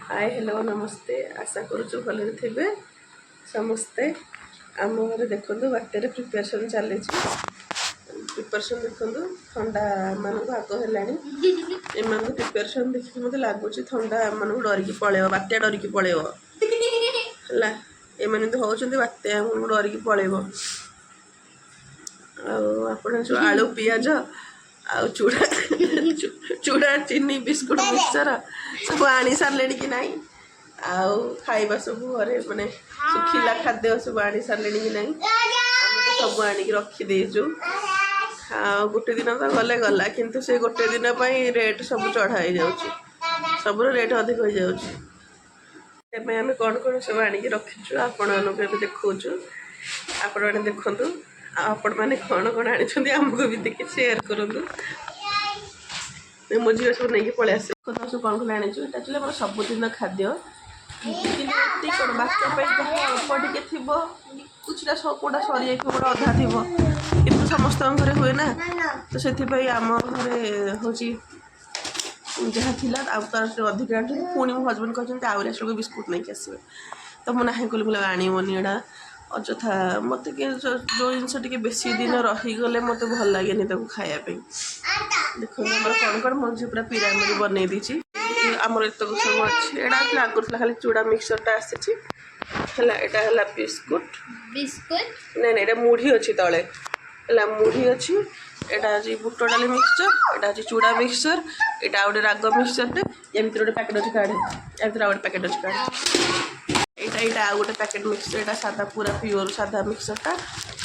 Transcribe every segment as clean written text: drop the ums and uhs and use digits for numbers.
Hi hello नमस्ते आशा करूँ भले थे समस्ते आम घर देखो बात्यार प्रिपेरेसन चली प्रिपेरेसन देखो थंडा मानक आग है एम प्रिपेरेसन देखिए मत लगुच थंडा मानक डरिकी पलैब बात्या डरिकी पलैब है एम होती बात्या डरिकी पलैब आप आलू पियाज आ चूड़ा चूड़ा चीनी बिस्कुट मिक्सचर सब आनी सारे कि ना आउ खाइबा सब घरे माने सुखिला खाद्य सब आनी सारे कि ना आम तो सब आनिक रखीदेचु गोटे दिन तो गले गला किंतु से गोटे दिन रेट सब चढ़ाई जाऊँ सब रेट अधिक हो जाए आम कौन कौन सब आनिक रखीचु आपण देखु आपण देखु आपण मैंने कौन कौन आनी आमको भी देखिए सेयार करूँ मो झील सब नहीं पलि आस सब कौन कौन आनी एक्चुअली मोर सबुदिन खाद्य कौन बात्या अल्प टे कुछ कौटा सरी जाए गोटा अधा थी कि समस्त घरे हुए ना तो से आम घरे हूँ जहाँ थी अधिक पुणी मो हजबैंड कहते आउरी आस बिस्कुट नहीं आसवे तो मुझे ना कल बोला आणवनी एड़ा अଯଥା मत जो जिनस टे बेसी दिन रहीगले मत भल लगे खायापी देखो कौन कौन मुझे पूरा पिरामिड बनई दी आमर एत सब अच्छे एटा आगुला खाली चूड़ा मिक्सचरटा आसी है बिस्कुट बिस्कुट नहीं नहीं मुढ़ी अच्छी तले है मुढ़ी अच्छी एटा आज बुट डाली मिक्सचर एटा आज चूड़ा मिक्सचर एटा गोटे राग मिक्सचरटे एमती गोटे पैकेट अच्छे काढ़े एमती गोटे पैकेट अच्छे काढ़े यहाँ आ गोटे पैकेट मिक्सचर यहाँ सादा पूरा प्योर सादा मिक्सचरटा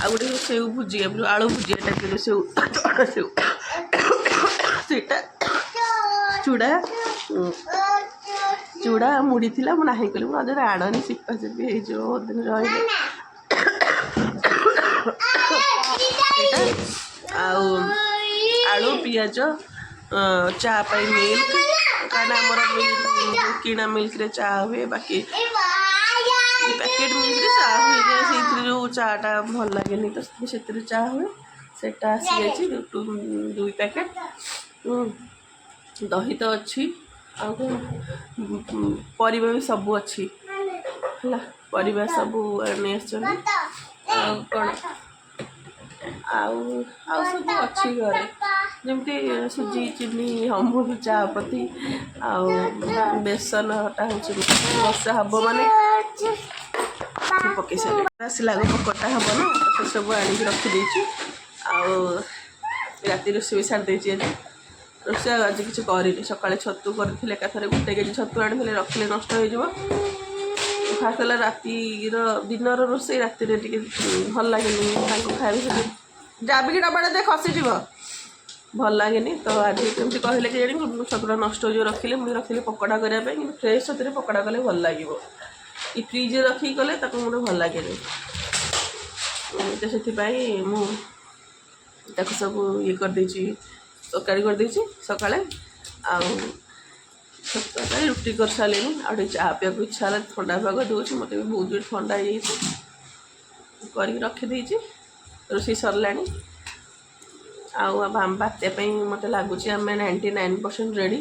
आ गोटे सेव भुजिया आलू भुजिया टाइप सेव सेटा चूड़ा चूड़ा मुड़ी थी मुझे ना कली मुझे आड़नी सिपा सिपी हो दिन रही आलू पियाज चा पाई मिल्क कहीं आमर किणा मिल्क रे चा हुए बाकी पैकेट मिल्क रे चा हुए से जो चाटा भल लगे तो से चा हुए सेटा आसी जा 2 पैकेट दही तो अच्छी परिबा भी सब अच्छी है परिबा सब नहीं कौन आउ सब अच्छी घरे जमती सुजी चीनी अमूल चापती बेसन हटा बसा हम माने पकई सारे आसला पकटा हम ना तो सब आनिक रखीदे राति रोषे भी सारी रोषे आज किसी कर सका छतु करते एकाथर गोटे केजी छतु आनी रखिले नष्ट हो फास्ट है रातिर दिनर रोषे राति भल लगे खाए जाबिक डबाटा दे खसीज भल लगे तो आज कमी कहले कि छतुटा नष्ट हो रखिले मुझे रखिले पकड़ा करने कि फ्रेश छतु पकड़ा कले भल लगे ये फ्रिज रखिक गले मुझे भल लगे तो से सब ये करदे तरकारी करदे सका तरकारी रुटी कर सारे आगे चा पीवा इच्छा है ठंडा पाग दूसरी मत भी बहुत जोर ठंडा कर रखीदे रोषे सरला आम बात्या मत लगुच आम 99% रेडी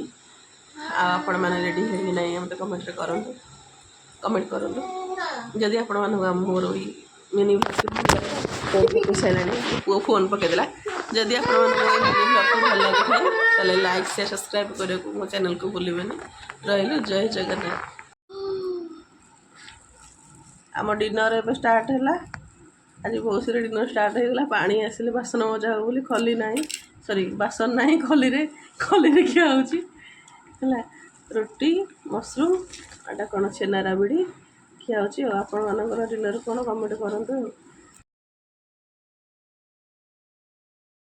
आपण मैंने रेडी है कि नहीं मत कमेंट करूँ कमेंट करूँ जदि आपण मोर मिनी ब्लॉग सारे पु फोन पकईदेला जदि आप मिनी ब्लॉग को भल लगी थाए लाइक शेयर सब्सक्राइब करने को मो चैनल को भूलें रही जय जगन्नाथ आम डिनर ए स्टार्ट है आज बहुत सारे डिनर स्टार्ट होगा पानी आसिले बासन मजा हो बोली खली ना सॉरी बासन ना खली खिया है रोटी मशरूम आटा कौन छेना राबिड़ी खिया आपण मानकर डिनर कौन कमेंट करूँ।